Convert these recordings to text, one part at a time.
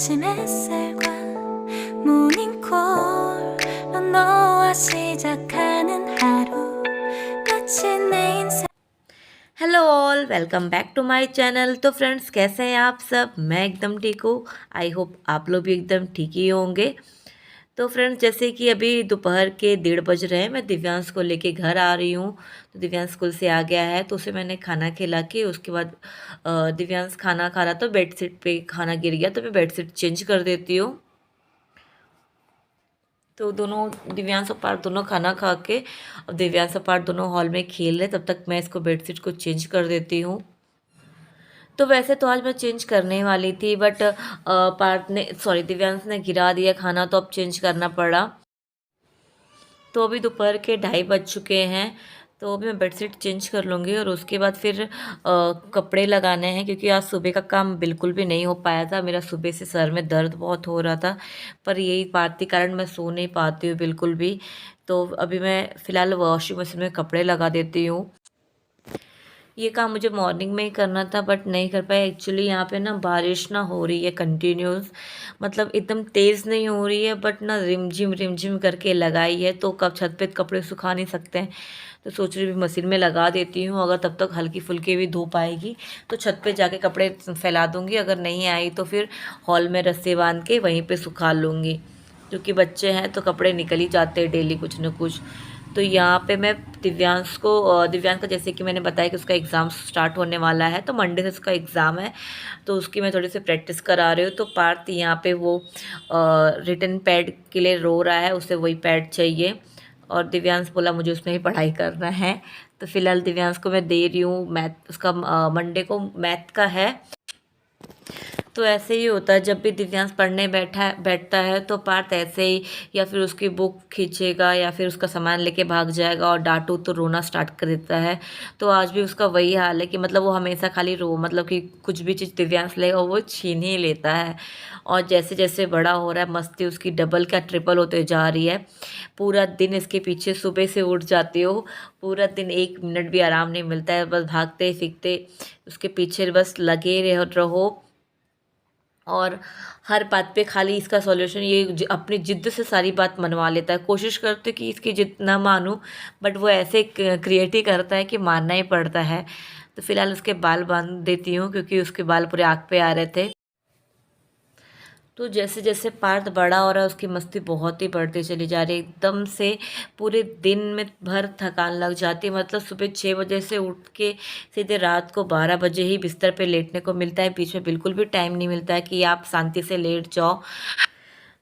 아침 햇살과 모닝콜로 너와 시작하는 하루 마치 내 인생। Hello all, welcome back to my channel. तो friends, कैसे हैं आप सब? मैं एकदम ठीक हूँ। आई होप आप लोग भी एकदम ठीक ही होंगे। तो फ्रेंड्स, जैसे कि अभी दोपहर के 1:30 बज रहे हैं, मैं दिव्यांश को लेके घर आ रही हूँ। तो दिव्यांश स्कूल से आ गया है, तो उसे मैंने खाना खिला के उसके बाद दिव्यांश खाना खा रहा था, बेडशीट पे खाना गिर गया तो मैं बेडशीट चेंज कर देती हूँ। तो दोनों दिव्यांश और पार्थ दोनों खाना खा के अब दिव्यांश और पार्थ दोनों हॉल में खेल रहे, तब तक मैं इसको बेडशीट को चेंज कर देती हूँ। तो वैसे तो आज मैं चेंज करने वाली थी, बट पार्थ ने सॉरी दिव्यांश ने गिरा दिया खाना, तो अब चेंज करना पड़ा। तो अभी दोपहर के 2:30 बज चुके हैं। तो अभी मैं बेडशीट चेंज कर लूँगी और उसके बाद फिर कपड़े लगाने हैं, क्योंकि आज सुबह का काम बिल्कुल भी नहीं हो पाया था। मेरा सुबह से सर में दर्द बहुत हो रहा था, पर यही बात के कारण मैं सो नहीं पाती हूँ बिल्कुल भी। तो अभी मैं फ़िलहाल वॉशिंग मशीन में कपड़े लगा देती हूँ। ये काम मुझे मॉर्निंग में ही करना था, बट नहीं कर पाया। एक्चुअली यहाँ पे ना बारिश ना हो रही है कंटिन्यूस, मतलब एकदम तेज़ नहीं हो रही है, बट ना रिमझिम करके लगाई है, तो कब छत पे कपड़े सुखा नहीं सकते हैं। तो सोच रही हूँ मशीन में लगा देती हूँ, अगर तब तक हल्की फुल्की भी धूप आएगी तो छत पे जाके कपड़े फैला दूँगी, अगर नहीं आई तो फिर हॉल में रस्सी बांध के वहीं पे सुखा लूँगी। क्योंकि बच्चे हैं तो कपड़े निकल ही जाते हैं डेली कुछ न कुछ। तो यहाँ पे मैं दिव्यांश का, जैसे कि मैंने बताया कि उसका एग्ज़ाम स्टार्ट होने वाला है, तो मंडे से उसका एग्ज़ाम है, तो उसकी मैं थोड़ी सी प्रैक्टिस करा रही हूँ। तो पार्थ यहाँ पे वो रिटन पैड के लिए रो रहा है, उसे वही पैड चाहिए, और दिव्यांश बोला मुझे उसमें ही पढ़ाई करना है। तो फिलहाल दिव्यांश को मैं दे रही हूँ मैथ, उसका मंडे को मैथ का है। तो ऐसे ही होता है, जब भी दिव्यांश पढ़ने बैठता है तो पार्थ ऐसे ही या फिर उसकी बुक खींचेगा या फिर उसका सामान लेके भाग जाएगा, और डांटू तो रोना स्टार्ट कर देता है। तो आज भी उसका वही हाल है कि मतलब वो हमेशा खाली मतलब कि कुछ भी चीज़ दिव्यांश लेगा वो छीन ही लेता है। और जैसे जैसे बड़ा हो रहा है, मस्ती उसकी डबल क्या ट्रिपल होते जा रही है। पूरा दिन इसके पीछे सुबह से उठ जाती हो, पूरा दिन 1 मिनट भी आराम नहीं मिलता है, बस भागते फिरते उसके पीछे बस लगे रहो। और हर बात पे खाली इसका सॉल्यूशन ये अपनी ज़िद से सारी बात मनवा लेता है। कोशिश करते कि इसकी ज़िद ना मानूं, बट वो ऐसे क्रिएट ही करता है कि मानना ही पड़ता है। तो फिलहाल उसके बाल बांध देती हूँ, क्योंकि उसके बाल पूरे आँख पे आ रहे थे। तो जैसे जैसे पार्थ बड़ा हो रहा है, उसकी मस्ती बहुत ही बढ़ती चली जा रही है एकदम से। पूरे दिन में भर थकान लग जाती है, मतलब सुबह 6 बजे से उठ के सीधे रात को 12 बजे ही बिस्तर पे लेटने को मिलता है। बीच में बिल्कुल भी टाइम नहीं मिलता है कि आप शांति से लेट जाओ।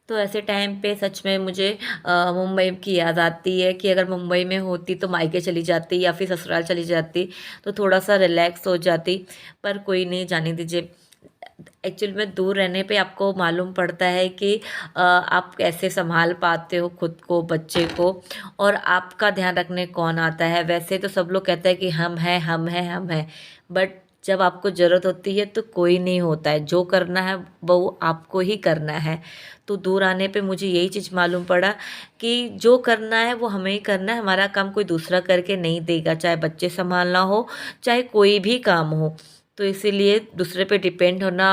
तो ऐसे टाइम पे सच में मुझे मुंबई की याद आती है कि अगर मुंबई में होती तो मायके चली जाती या फिर ससुराल चली जाती, तो थोड़ा सा रिलैक्स हो जाती। पर कोई नहीं, जाने दीजिए। एक्चुअल में दूर रहने पे आपको मालूम पड़ता है कि आप कैसे संभाल पाते हो खुद को, बच्चे को, और आपका ध्यान रखने कौन आता है। वैसे तो सब लोग कहते हैं कि हम हैं हम हैं हम हैं, बट जब आपको ज़रूरत होती है तो कोई नहीं होता है। जो करना है वो आपको ही करना है। तो दूर आने पे मुझे यही चीज़ मालूम पड़ा कि जो करना है वो हमें ही करना है, हमारा काम कोई दूसरा करके नहीं देगा, चाहे बच्चे संभालना हो, चाहे कोई भी काम हो। तो इसीलिए दूसरे पे डिपेंड होना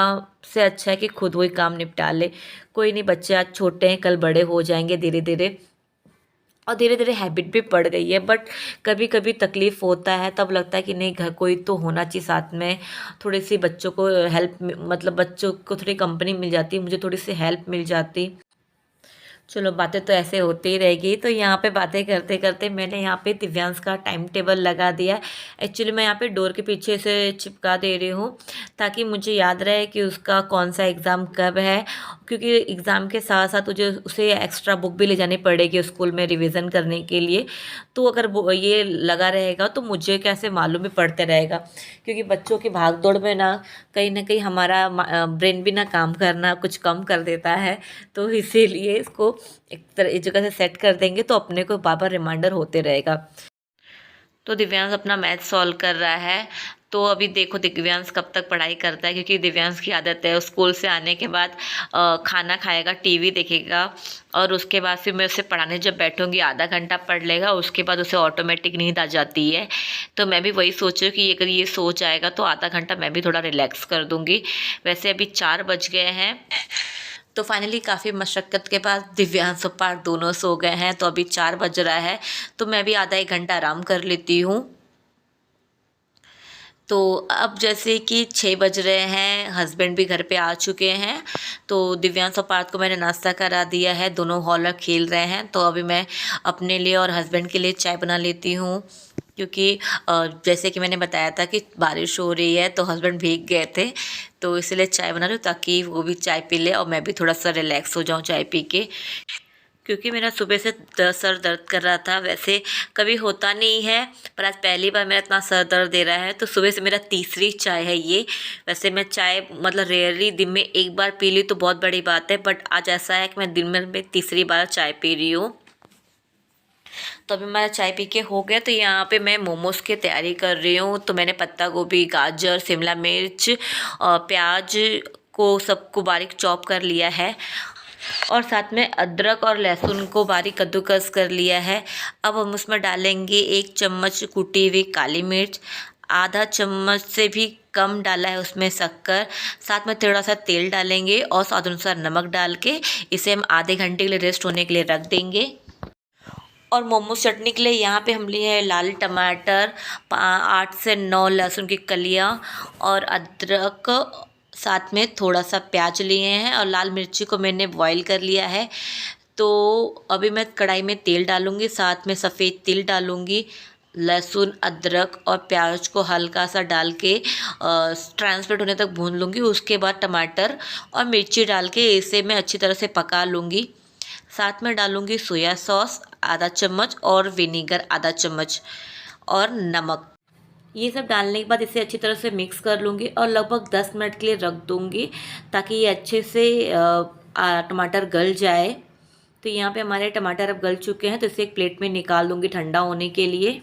से अच्छा है कि खुद वही काम निपटा ले। कोई नहीं, बच्चे आज छोटे हैं, कल बड़े हो जाएंगे धीरे धीरे, और धीरे धीरे हैबिट भी पड़ गई है। बट कभी कभी तकलीफ़ होता है, तब लगता है कि नहीं, घर कोई तो होना चाहिए साथ में। थोड़ी सी बच्चों को हेल्प, मतलब बच्चों को थोड़ी कंपनी मिल जाती, मुझे थोड़ी सी हेल्प मिल जाती। चलो, बातें तो ऐसे होती ही रहेगी। तो यहाँ पे बातें करते करते मैंने यहाँ पे दिव्यांश का टाइम टेबल लगा दिया। एक्चुअली मैं यहाँ पे डोर के पीछे से चिपका दे रही हूँ, ताकि मुझे याद रहे कि उसका कौन सा एग्ज़ाम कब है। क्योंकि एग्ज़ाम के साथ साथ मुझे उसे एक्स्ट्रा बुक भी ले जानी पड़ेगी स्कूल में रिविज़न करने के लिए। तो अगर वो ये लगा रहेगा तो मुझे कैसे मालूम भी पड़ते रहेगा, क्योंकि बच्चों की भाग दौड़ में ना कहीं हमारा ब्रेन भी ना काम करना कुछ कम कर देता है। तो इसीलिए इसको एक तरह एक जगह से सेट कर देंगे तो अपने को बार बार रिमाइंडर होते रहेगा। तो दिव्यांश अपना मैथ सॉल्व कर रहा है। तो अभी देखो दिव्यांश कब तक पढ़ाई करता है, क्योंकि दिव्यांश की आदत है स्कूल से आने के बाद खाना खाएगा, टीवी देखेगा, और उसके बाद फिर मैं उसे पढ़ाने जब बैठूंगी आधा घंटा पढ़ लेगा, उसके बाद उसे ऑटोमेटिक नींद आ जाती है। तो मैं भी वही सोचूं कि अगर ये सो जाएगा तो आधा घंटा मैं भी थोड़ा रिलैक्स कर दूंगी। वैसे अभी 4 बज गए हैं, तो फाइनली काफ़ी मशक्क़त के बाद दिव्यांश और पार्थ दोनों सो गए हैं। तो अभी 4 बज रहा है, तो मैं भी आधा 1 घंटा आराम कर लेती हूँ। तो अब जैसे कि 6 बज रहे हैं, हस्बैंड भी घर पे आ चुके हैं। तो दिव्यांश और पार्थ को मैंने नाश्ता करा दिया है, दोनों हॉल में खेल रहे हैं। तो अभी मैं अपने लिए और हस्बैंड के लिए चाय बना लेती हूँ, क्योंकि जैसे कि मैंने बताया था कि बारिश हो रही है, तो हस्बैंड भीग गए थे, तो इसलिए चाय बना रही हूँ ताकि वो भी चाय पी ले और मैं भी थोड़ा सा रिलैक्स हो जाऊँ चाय पी के। क्योंकि मेरा सुबह से सर दर्द कर रहा था। वैसे कभी होता नहीं है, पर आज पहली बार मेरा इतना सर दर्द दे रहा है। तो सुबह से मेरा तीसरी चाय है ये। वैसे मैं चाय मतलब रेयरली दिन में 1 बार पी ली तो बहुत बड़ी बात है, बट आज ऐसा है कि मैं दिन में तीसरी बार चाय पी रही हूँ। तो अभी मेरा चाय पी के हो गया। तो यहाँ पे मैं मोमोज़ की तैयारी कर रही हूँ। तो मैंने पत्ता गोभी, गाजर, शिमला मिर्च और प्याज को सबको बारीक चॉप कर लिया है, और साथ में अदरक और लहसुन को बारीक कद्दूकस कर लिया है। अब हम उसमें डालेंगे 1 चम्मच कुटी हुई काली मिर्च, आधा चम्मच से भी कम डाला है उसमें शक्कर, साथ में थोड़ा सा तेल डालेंगे और स्वाद अनुसार नमक डाल के इसे हम आधे घंटे के लिए रेस्ट होने के लिए रख देंगे। और मोमोज चटनी के लिए यहाँ पे हम लिए हैं लाल टमाटर, 8 से 9 लहसुन की कलियाँ और अदरक, साथ में थोड़ा सा प्याज लिए हैं और लाल मिर्ची को मैंने बॉईल कर लिया है। तो अभी मैं कढ़ाई में तेल डालूँगी, साथ में सफ़ेद तिल डालूँगी। लहसुन, अदरक और प्याज को हल्का सा डाल के ट्रांसपेरेंट होने तक भून लूँगी। उसके बाद टमाटर और मिर्ची डाल के इसे मैं अच्छी तरह से पका लूँगी। साथ में डालूँगी सोया सॉस आधा चम्मच और विनीगर आधा चम्मच और नमक। ये सब डालने के बाद इसे अच्छी तरह से मिक्स कर लूँगी और लगभग 10 मिनट के लिए रख दूँगी ताकि ये अच्छे से टमाटर गल जाए। तो यहाँ पे हमारे टमाटर अब गल चुके हैं, तो इसे एक प्लेट में निकाल दूँगी ठंडा होने के लिए।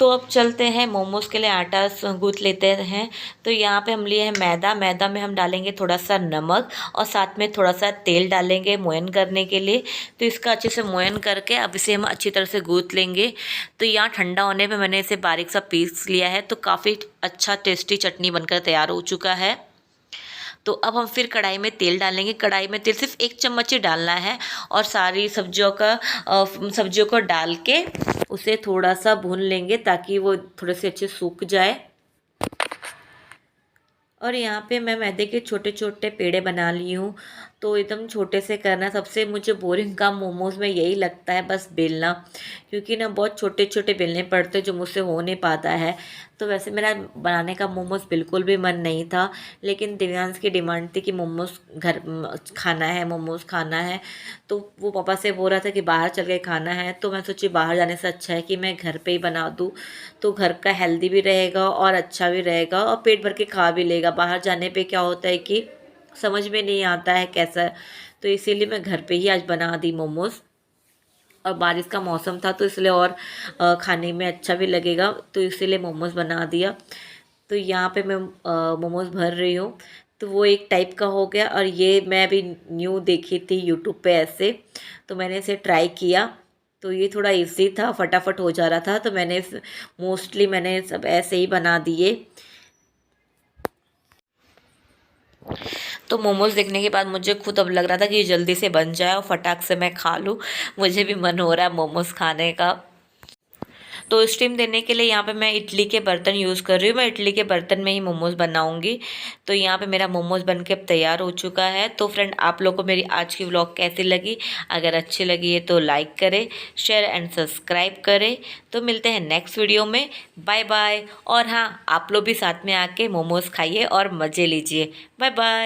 तो अब चलते हैं मोमोज़ के लिए आटा गूँथ लेते हैं। तो यहाँ पे हम लिए हैं मैदा। मैदा में हम डालेंगे थोड़ा सा नमक और साथ में थोड़ा सा तेल डालेंगे मोयन करने के लिए। तो इसका अच्छे से मोयन करके अब इसे हम अच्छी तरह से गूँथ लेंगे। तो यहाँ ठंडा होने पे मैंने इसे बारीक सा पीस लिया है। तो काफ़ी अच्छा टेस्टी चटनी बनकर तैयार हो चुका है। तो अब हम फिर कढ़ाई में तेल डालेंगे। कढ़ाई में तेल सिर्फ 1 चम्मच ही डालना है और सारी सब्जियों को डाल के उसे थोड़ा सा भून लेंगे ताकि वो थोड़े से अच्छे सूख जाए। और यहाँ पे मैं मैदे के छोटे छोटे पेड़े बना ली हूँ। तो एकदम छोटे से करना, सबसे मुझे बोरिंग काम मोमोज़ में यही लगता है, बस बेलना, क्योंकि ना बहुत छोटे छोटे बेलने पड़ते जो मुझसे हो नहीं पाता है। तो वैसे मेरा बनाने का मोमोज़ बिल्कुल भी मन नहीं था, लेकिन दिव्यांश की डिमांड थी कि मोमोज़ घर खाना है, मोमोज़ खाना है। तो वो पापा से बोल रहा था कि बाहर चल के खाना है। तो मैं सोची बाहर जाने से अच्छा है कि मैं घर पे ही बना दूँ, तो घर का हेल्दी भी रहेगा और अच्छा भी रहेगा और पेट भर के खा भी लेगा। बाहर जाने पे क्या होता है कि समझ में नहीं आता है कैसा, तो इसीलिए मैं घर पे ही आज बना दी मोमोज़। और बारिश का मौसम था तो इसलिए और खाने में अच्छा भी लगेगा, तो इसीलिए मोमोज़ बना दिया। तो यहाँ पे मैं मोमोज़ भर रही हूँ। तो वो एक टाइप का हो गया, और ये मैं अभी न्यू देखी थी यूट्यूब पे ऐसे, तो मैंने इसे ट्राई किया। तो ये थोड़ा इजी था, फटाफट हो जा रहा था, तो मोस्टली मैंने सब ऐसे ही बना दिए। तो मोमोज़ देखने के बाद मुझे खुद अब लग रहा था कि ये जल्दी से बन जाए और फटाक से मैं खा लूँ। मुझे भी मन हो रहा है मोमोज़ खाने का। तो स्टीम देने के लिए यहाँ पे मैं इडली के बर्तन यूज़ कर रही हूँ। मैं इडली के बर्तन में ही मोमोज़ बनाऊँगी। तो यहाँ पे मेरा मोमोज़ बन के अब तैयार हो चुका है। तो फ्रेंड, आप लोगों को मेरी आज की व्लॉग कैसी लगी? अगर अच्छी लगी है तो लाइक करें, शेयर एंड सब्सक्राइब करें। तो मिलते हैं नेक्स्ट वीडियो में। Bye bye. और हाँ, आप लोग भी साथ में आके मोमोज़ खाइए और मज़े लीजिए। Bye bye.